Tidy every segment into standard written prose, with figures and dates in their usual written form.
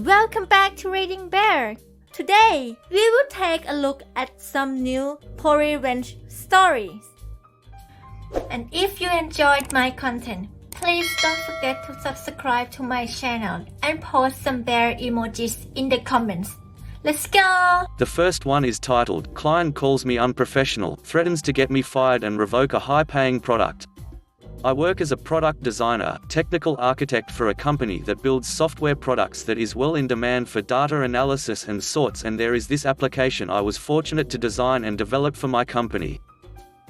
Welcome back to Reading Bear. Today, we will take a look at some new revenge stories. And if you enjoyed my content, please don't forget to subscribe to my channel and post some bear emojis in the comments. Let's go! The first one is titled, "Client calls me unprofessional, threatens to get me fired and revoke a high-paying product." I work as a product designer, technical architect for a company that builds software products that is well in demand for data analysis and sorts, and there is this application I was fortunate to design and develop for my company.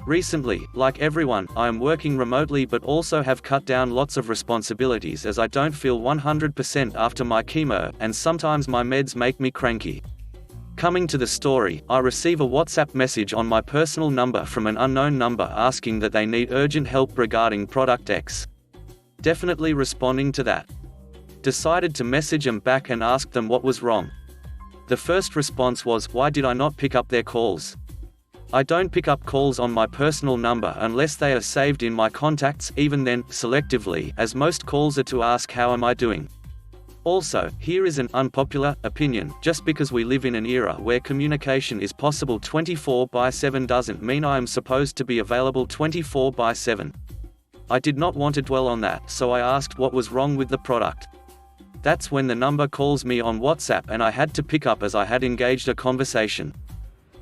Recently, like everyone, I am working remotely but also have cut down lots of responsibilities as I don't feel 100% after my chemo, and sometimes my meds make me cranky. Coming to the story, I receive a WhatsApp message on my personal number from an unknown number asking that they need urgent help regarding product X. Definitely responding to that. Decided to message them back and ask them what was wrong. The first response was, "Why did I not pick up their calls?" I don't pick up calls on my personal number unless they are saved in my contacts, even then, selectively, as most calls are to ask how am I doing. Also, here is an unpopular opinion: just because we live in an era where communication is possible 24/7 doesn't mean I am supposed to be available 24/7. I did not want to dwell on that, so I asked what was wrong with the product. That's when the number calls me on WhatsApp and I had to pick up as I had engaged a conversation.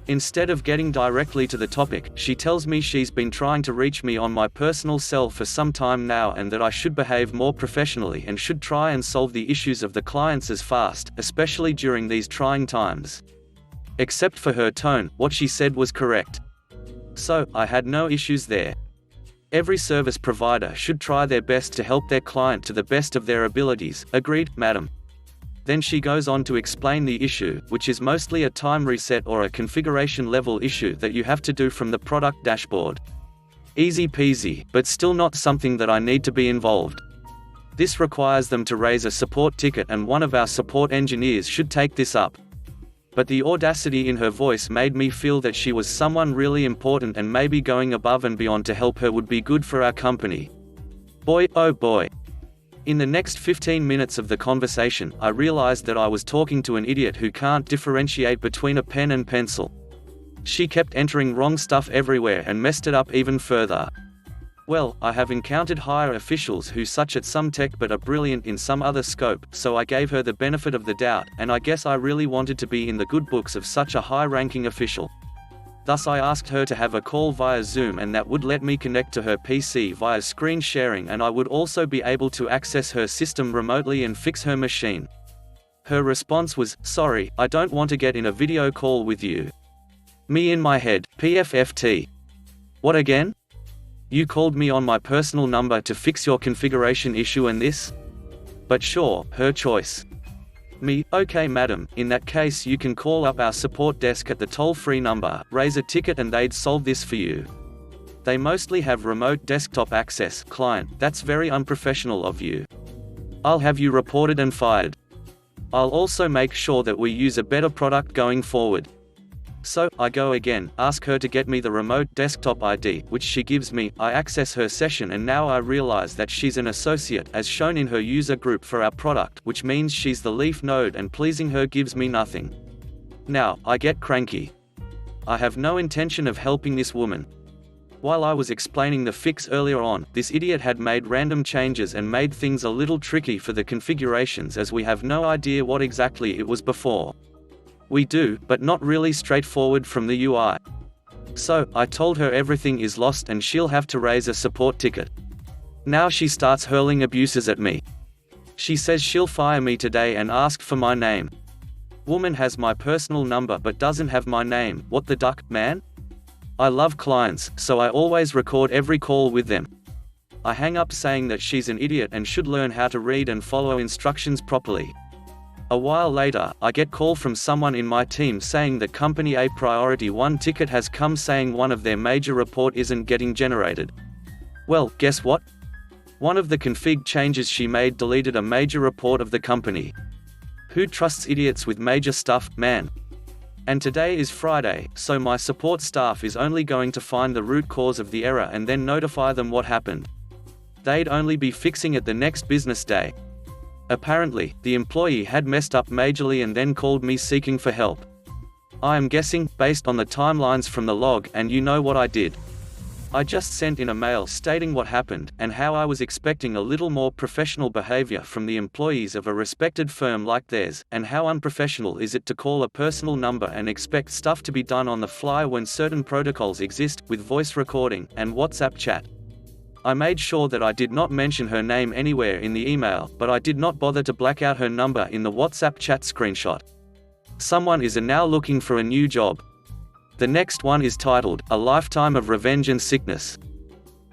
Instead of getting directly to the topic, she tells me she's been trying to reach me on my personal cell for some time now and that I should behave more professionally and should try and solve the issues of the clients as fast, especially during these trying times. Except for her tone, what she said was correct. So, I had no issues there. Every service provider should try their best to help their client to the best of their abilities. Agreed, madam. Then she goes on to explain the issue, which is mostly a time reset or a configuration level issue that you have to do from the product dashboard. Easy peasy, but still not something that I need to be involved. This requires them to raise a support ticket and one of our support engineers should take this up. But the audacity in her voice made me feel that she was someone really important and maybe going above and beyond to help her would be good for our company. Boy, oh boy. In the next 15 minutes of the conversation, I realized that I was talking to an idiot who can't differentiate between a pen and pencil. She kept entering wrong stuff everywhere and messed it up even further. Well, I have encountered higher officials who such at some tech but are brilliant in some other scope, so I gave her the benefit of the doubt, and I guess I really wanted to be in the good books of such a high-ranking official. Thus I asked her to have a call via Zoom and that would let me connect to her PC via screen sharing, and I would also be able to access her system remotely and fix her machine. Her response was, "Sorry, I don't want to get in a video call with you." Me in my head, PFFT. What again? You called me on my personal number to fix your configuration issue and this? But sure, her choice. Me, okay madam, in that case you can call up our support desk at the toll-free number, raise a ticket and they'd solve this for you. They mostly have remote desktop access. Client, that's very unprofessional of you. I'll have you reported and fired. I'll also make sure that we use a better product going forward. So, I go again, ask her to get me the remote desktop ID, which she gives me. I access her session and now I realize that she's an associate, as shown in her user group for our product, which means she's the leaf node and pleasing her gives me nothing. Now, I get cranky. I have no intention of helping this woman. While I was explaining the fix earlier on, this idiot had made random changes and made things a little tricky for the configurations as we have no idea what exactly it was before. We do, but not really straightforward from the UI. So, I told her everything is lost and she'll have to raise a support ticket. Now she starts hurling abuses at me. She says she'll fire me today and ask for my name. Woman has my personal number but doesn't have my name. What the duck, man? I love clients, so I always record every call with them. I hang up saying that she's an idiot and should learn how to read and follow instructions properly. A while later, I get call from someone in my team saying that Company A Priority 1 ticket has come saying one of their major report isn't getting generated. Well, guess what? One of the config changes she made deleted a major report of the company. Who trusts idiots with major stuff, man? And today is Friday, so my support staff is only going to find the root cause of the error and then notify them what happened. They'd only be fixing it the next business day. Apparently, the employee had messed up majorly and then called me seeking for help. I am guessing, based on the timelines from the log, and you know what I did. I just sent in a mail stating what happened, and how I was expecting a little more professional behavior from the employees of a respected firm like theirs, and how unprofessional is it to call a personal number and expect stuff to be done on the fly when certain protocols exist, with voice recording, and WhatsApp chat. I made sure that I did not mention her name anywhere in the email, but I did not bother to black out her number in the WhatsApp chat screenshot. Someone is now looking for a new job. The next one is titled, A Lifetime of Revenge and Sickness.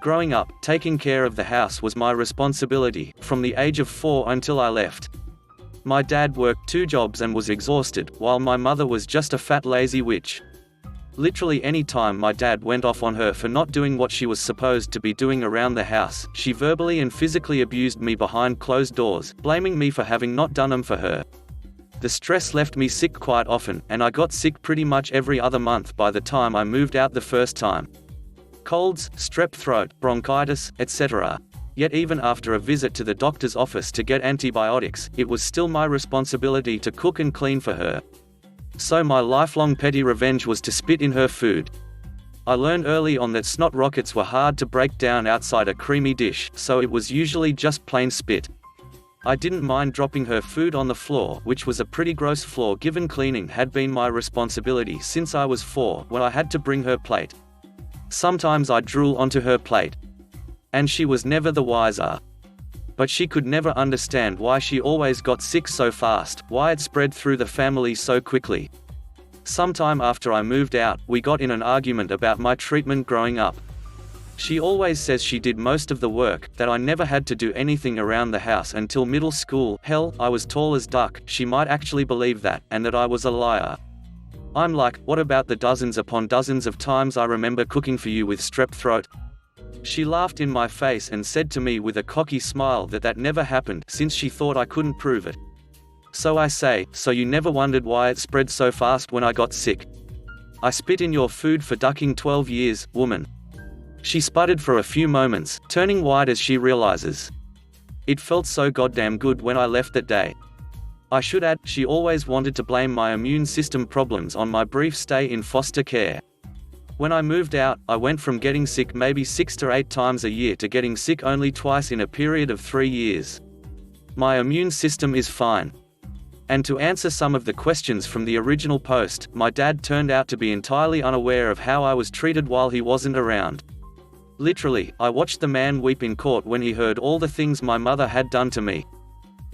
Growing up, taking care of the house was my responsibility, from the age of 4 until I left. My dad worked 2 jobs and was exhausted, while my mother was just a fat lazy witch. Literally any time my dad went off on her for not doing what she was supposed to be doing around the house, she verbally and physically abused me behind closed doors, blaming me for having not done them for her. The stress left me sick quite often, and I got sick pretty much every other month by the time I moved out the first time. Colds, strep throat, bronchitis, etc. Yet even after a visit to the doctor's office to get antibiotics, it was still my responsibility to cook and clean for her. So my lifelong petty revenge was to spit in her food. I learned early on that snot rockets were hard to break down outside a creamy dish, so it was usually just plain spit. I didn't mind dropping her food on the floor, which was a pretty gross flaw given cleaning had been my responsibility since I was 4, when I had to bring her plate. Sometimes I'd drool onto her plate. And she was never the wiser. But she could never understand why she always got sick so fast, why it spread through the family so quickly. Sometime after I moved out, we got in an argument about my treatment growing up. She always says she did most of the work, that I never had to do anything around the house until middle school. Hell, I was tall as duck, she might actually believe that, and that I was a liar. I'm like, what about the dozens upon dozens of times I remember cooking for you with strep throat? She laughed in my face and said to me with a cocky smile that never happened, since she thought I couldn't prove it. So I say, so you never wondered why it spread so fast when I got sick? I spit in your food for ducking 12 years, woman. She sputtered for a few moments, turning white as she realizes. It felt so goddamn good when I left that day. I should add, she always wanted to blame my immune system problems on my brief stay in foster care. When I moved out, I went from getting sick maybe 6 to 8 times a year to getting sick only twice in a period of 3 years. My immune system is fine. And to answer some of the questions from the original post, my dad turned out to be entirely unaware of how I was treated while he wasn't around. Literally, I watched the man weep in court when he heard all the things my mother had done to me.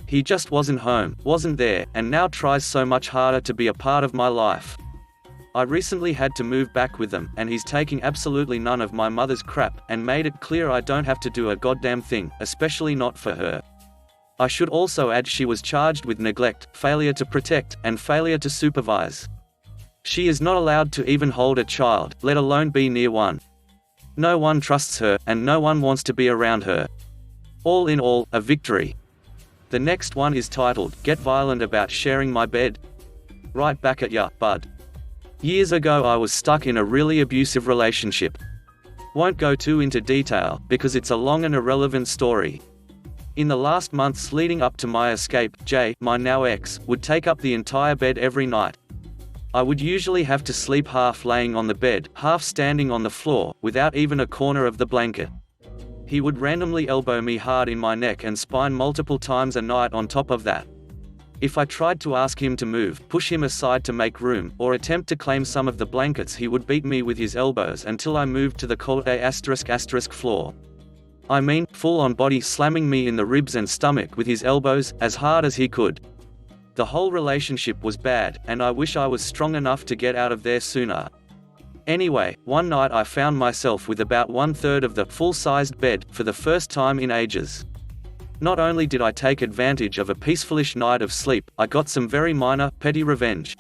He just wasn't home, wasn't there, and now tries so much harder to be a part of my life. I recently had to move back with them, and he's taking absolutely none of my mother's crap, and made it clear I don't have to do a goddamn thing, especially not for her. I should also add she was charged with neglect, failure to protect, and failure to supervise. She is not allowed to even hold a child, let alone be near one. No one trusts her, and no one wants to be around her. All in all, a victory. The next one is titled, Get Violent About Sharing My Bed. Right back at ya, bud. Years ago I was stuck in a really abusive relationship. Won't go too into detail, because it's a long and irrelevant story. In the last months leading up to my escape, Jay, my now ex, would take up the entire bed every night. I would usually have to sleep half laying on the bed, half standing on the floor, without even a corner of the blanket. He would randomly elbow me hard in my neck and spine multiple times a night on top of that. If I tried to ask him to move, push him aside to make room, or attempt to claim some of the blankets, he would beat me with his elbows until I moved to the cold *** floor. I mean, full on body slamming me in the ribs and stomach with his elbows, as hard as he could. The whole relationship was bad, and I wish I was strong enough to get out of there sooner. Anyway, one night I found myself with about 1/3 of the full-sized bed, for the first time in ages. Not only did I take advantage of a peacefulish night of sleep, I got some very minor, petty revenge.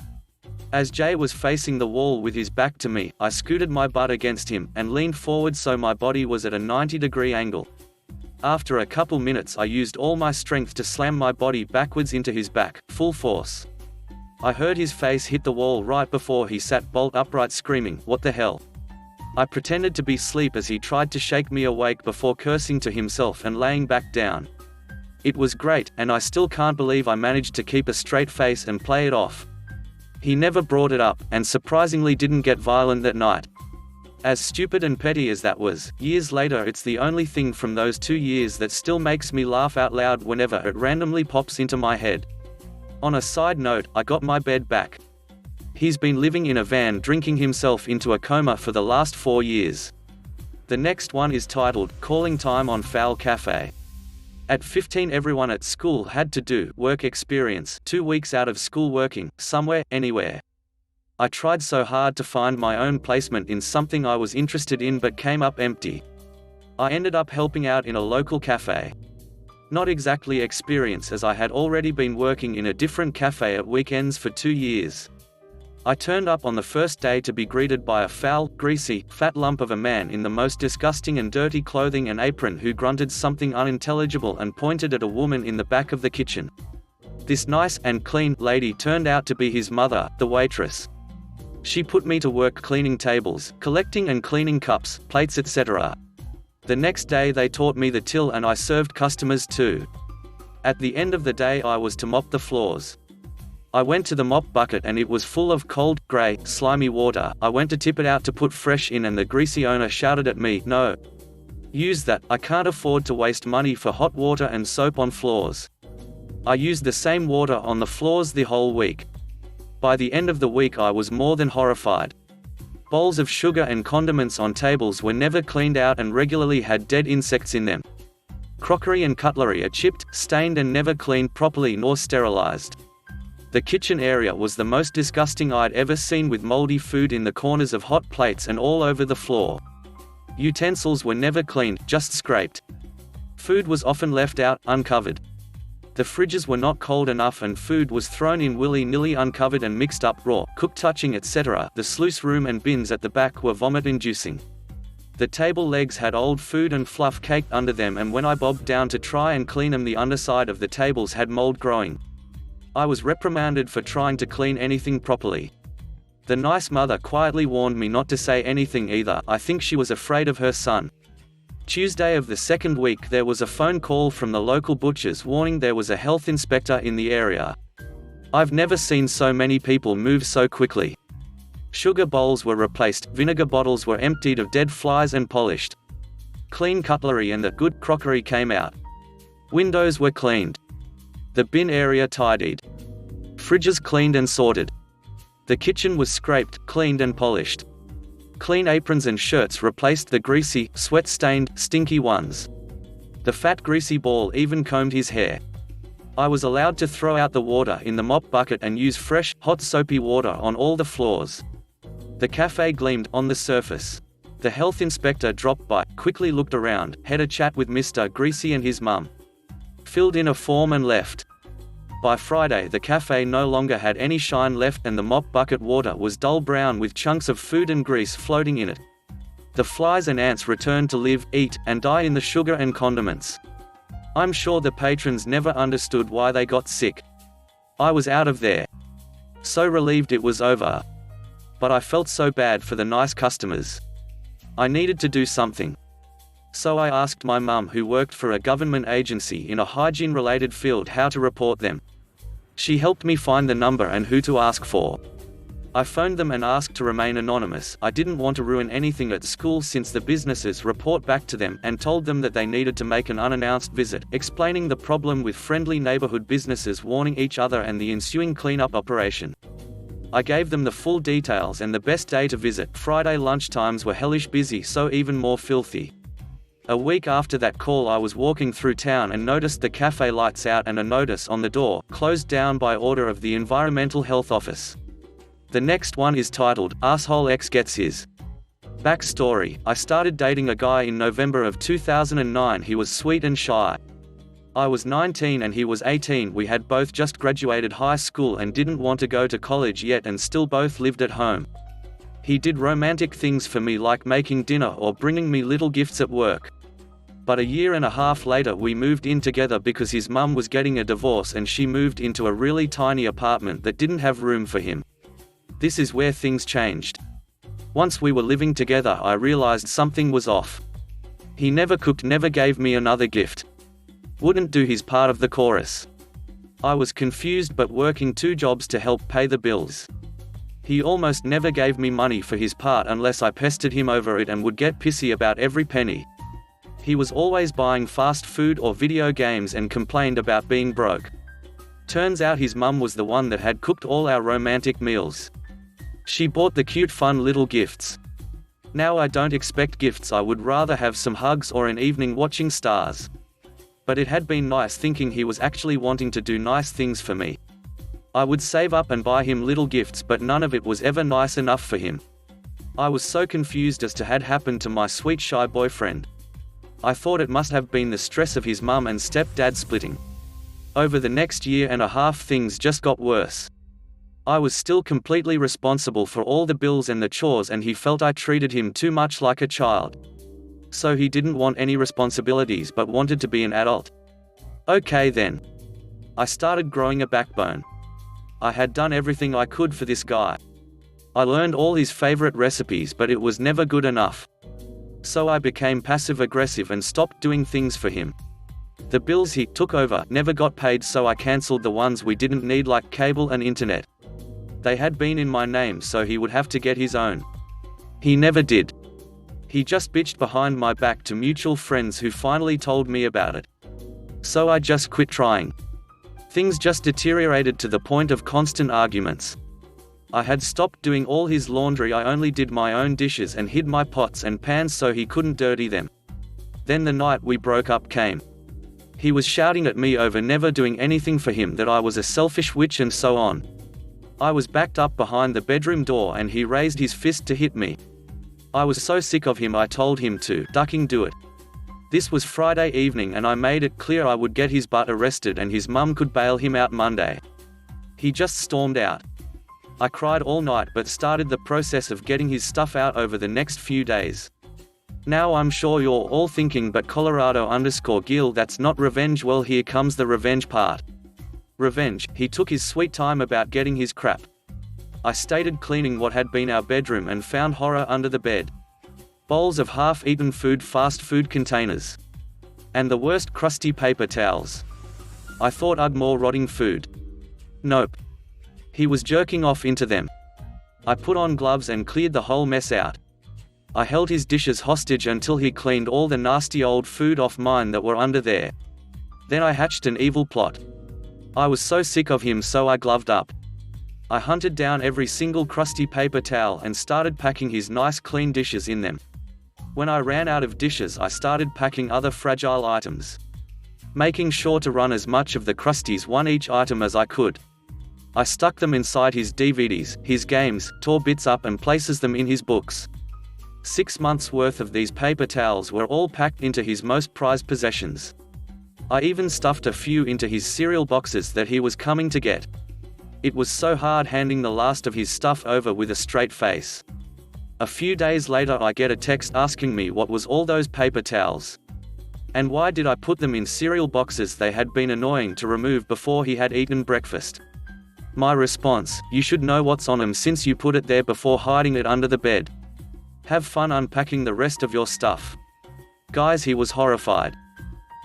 As Jay was facing the wall with his back to me, I scooted my butt against him, and leaned forward so my body was at a 90-degree angle. After a couple minutes I used all my strength to slam my body backwards into his back, full force. I heard his face hit the wall right before he sat bolt upright screaming, "What the hell?" I pretended to be asleep as he tried to shake me awake before cursing to himself and laying back down. It was great, and I still can't believe I managed to keep a straight face and play it off. He never brought it up, and surprisingly didn't get violent that night. As stupid and petty as that was, years later it's the only thing from those 2 years that still makes me laugh out loud whenever it randomly pops into my head. On a side note, I got my bed back. He's been living in a van drinking himself into a coma for the last 4 years. The next one is titled, Calling Time on Foul Cafe. At 15 everyone at school had to do work experience, 2 weeks out of school working, somewhere, anywhere. I tried so hard to find my own placement in something I was interested in but came up empty. I ended up helping out in a local cafe. Not exactly experience as I had already been working in a different cafe at weekends for 2 years. I turned up on the first day to be greeted by a foul, greasy, fat lump of a man in the most disgusting and dirty clothing and apron who grunted something unintelligible and pointed at a woman in the back of the kitchen. This nice and clean lady turned out to be his mother, the waitress. She put me to work cleaning tables, collecting and cleaning cups, plates, etc. The next day they taught me the till and I served customers too. At the end of the day I was to mop the floors. I went to the mop bucket and it was full of cold, grey, slimy water. I went to tip it out to put fresh in and the greasy owner shouted at me, "No. Use that, I can't afford to waste money for hot water and soap on floors." I used the same water on the floors the whole week. By the end of the week I was more than horrified. Bowls of sugar and condiments on tables were never cleaned out and regularly had dead insects in them. Crockery and cutlery are chipped, stained and never cleaned properly nor sterilized. The kitchen area was the most disgusting I'd ever seen with moldy food in the corners of hot plates and all over the floor. Utensils were never cleaned, just scraped. Food was often left out, uncovered. The fridges were not cold enough and food was thrown in willy-nilly uncovered and mixed up raw, cooked touching etc. The sluice room and bins at the back were vomit-inducing. The table legs had old food and fluff caked under them and when I bobbed down to try and clean them the underside of the tables had mold growing. I was reprimanded for trying to clean anything properly. The nice mother quietly warned me not to say anything either. I think she was afraid of her son. Tuesday of the second week there was a phone call from the local butchers warning there was a health inspector in the area. I've never seen so many people move so quickly. Sugar bowls were replaced, vinegar bottles were emptied of dead flies and polished. Clean cutlery and the good crockery came out. Windows were cleaned. The bin area tidied. Fridges cleaned and sorted. The kitchen was scraped, cleaned and polished. Clean aprons and shirts replaced the greasy, sweat-stained, stinky ones. The fat greasy ball even combed his hair. I was allowed to throw out the water in the mop bucket and use fresh, hot soapy water on all the floors. The cafe gleamed on the surface. The health inspector dropped by, quickly looked around, had a chat with Mr. Greasy and his mum. Filled in a form and left. By Friday the cafe no longer had any shine left and the mop bucket water was dull brown with chunks of food and grease floating in it. The flies and ants returned to live, eat, and die in the sugar and condiments. I'm sure the patrons never understood why they got sick. I was out of there. So relieved it was over. But I felt so bad for the nice customers. I needed to do something. So I asked my mum, who worked for a government agency in a hygiene-related field, how to report them. She helped me find the number and who to ask for. I phoned them and asked to remain anonymous. I didn't want to ruin anything at school since the businesses report back to them, and told them that they needed to make an unannounced visit, explaining the problem with friendly neighborhood businesses warning each other and the ensuing cleanup operation. I gave them the full details and the best day to visit. Friday lunchtimes were hellish busy, so even more filthy. A week after that call I was walking through town and noticed the cafe lights out and a notice on the door, closed down by order of the Environmental Health Office. The next one is titled, Asshole X Gets His. Backstory: I started dating a guy in November of 2009. He was sweet and shy. I was 19 and he was 18. We had both just graduated high school and didn't want to go to college yet and still both lived at home. He did romantic things for me like making dinner or bringing me little gifts at work. But a year and a half later we moved in together because his mum was getting a divorce and she moved into a really tiny apartment that didn't have room for him. This is where things changed. Once we were living together I realized something was off. He never cooked, never gave me another gift. wouldn't do his part of the chorus. I was confused but working 2 jobs to help pay the bills. He almost never gave me money for his part unless I pestered him over it and would get pissy about every penny. He was always buying fast food or video games and complained about being broke. Turns out his mum was the one that had cooked all our romantic meals. She bought the cute fun little gifts. Now I don't expect gifts, I would rather have some hugs or an evening watching stars. But it had been nice thinking he was actually wanting to do nice things for me. I would save up and buy him little gifts, but none of it was ever nice enough for him. I was so confused as to what had happened to my sweet shy boyfriend. I thought it must have been the stress of his mum and stepdad splitting. Over the next year and a half things just got worse. I was still completely responsible for all the bills and the chores, and he felt I treated him too much like a child. So he didn't want any responsibilities but wanted to be an adult. Okay then. I started growing a backbone. I had done everything I could for this guy. I learned all his favorite recipes, but it was never good enough. So I became passive-aggressive and stopped doing things for him. The bills he took over never got paid, so I cancelled the ones we didn't need, like cable and internet. They had been in my name, so he would have to get his own. He never did. He just bitched behind my back to mutual friends who finally told me about it. So I just quit trying. Things just deteriorated to the point of constant arguments. I had stopped doing all his laundry, I only did my own dishes and hid my pots and pans so he couldn't dirty them. Then the night we broke up came. He was shouting at me over never doing anything for him, that I was a selfish witch and so on. I was backed up behind the bedroom door and he raised his fist to hit me. I was so sick of him I told him to ducking do it. This was Friday evening and I made it clear I would get his butt arrested and his mum could bail him out Monday. He just stormed out. I cried all night but started the process of getting his stuff out over the next few days. Now I'm sure you're all thinking, but Colorado_Gil, that's not revenge. Well, here comes the revenge part. Revenge. He took his sweet time about getting his crap. I started cleaning what had been our bedroom and found horror under the bed. Bowls of half-eaten food, fast food containers. And the worst, crusty paper towels. I thought I'd more rotting food. Nope. He was jerking off into them. I put on gloves and cleared the whole mess out. I held his dishes hostage until he cleaned all the nasty old food off mine that were under there. Then I hatched an evil plot. I was so sick of him, so I gloved up. I hunted down every single crusty paper towel and started packing his nice clean dishes in them. When I ran out of dishes, I started packing other fragile items, making sure to run as much of the crusties one each item as I could. I stuck them inside his DVDs, his games, tore bits up and places them in his books. 6 months worth of these paper towels were all packed into his most prized possessions. I even stuffed a few into his cereal boxes that he was coming to get. It was so hard handing the last of his stuff over with a straight face. A few days later I get a text asking me what was all those paper towels. And why did I put them in cereal boxes they had been annoying to remove before he had eaten breakfast. My response: you should know what's on them since you put it there before hiding it under the bed. Have fun unpacking the rest of your stuff. Guys, he was horrified.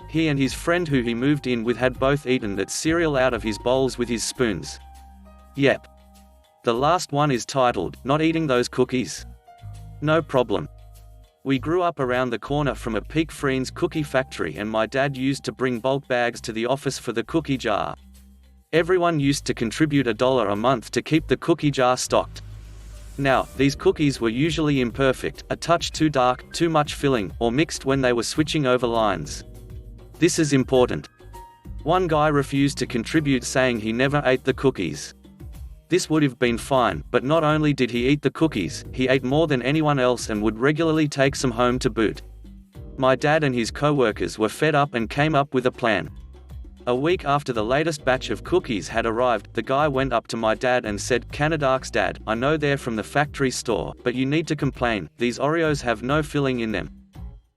He and his friend who he moved in with had both eaten that cereal out of his bowls with his spoons. Yep. The last one is titled, "Not Eating Those Cookies." No problem. We grew up around the corner from a Peak Friends cookie factory and my dad used to bring bulk bags to the office for the cookie jar. Everyone used to contribute $1 a month to keep the cookie jar stocked. Now, these cookies were usually imperfect, a touch too dark, too much filling, or mixed when they were switching over lines. This is important. One guy refused to contribute, saying he never ate the cookies. This would have been fine, but not only did he eat the cookies, he ate more than anyone else and would regularly take some home to boot. My dad and his co-workers were fed up and came up with a plan. A week after the latest batch of cookies had arrived, the guy went up to my dad and said, "Canadarks, Dad, I know they're from the factory store, but you need to complain, these Oreos have no filling in them."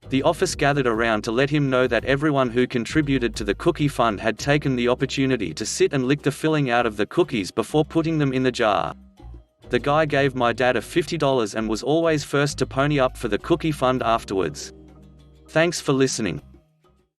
The office gathered around to let him know that everyone who contributed to the cookie fund had taken the opportunity to sit and lick the filling out of the cookies before putting them in the jar. The guy gave my dad a $50 and was always first to pony up for the cookie fund afterwards. Thanks for listening.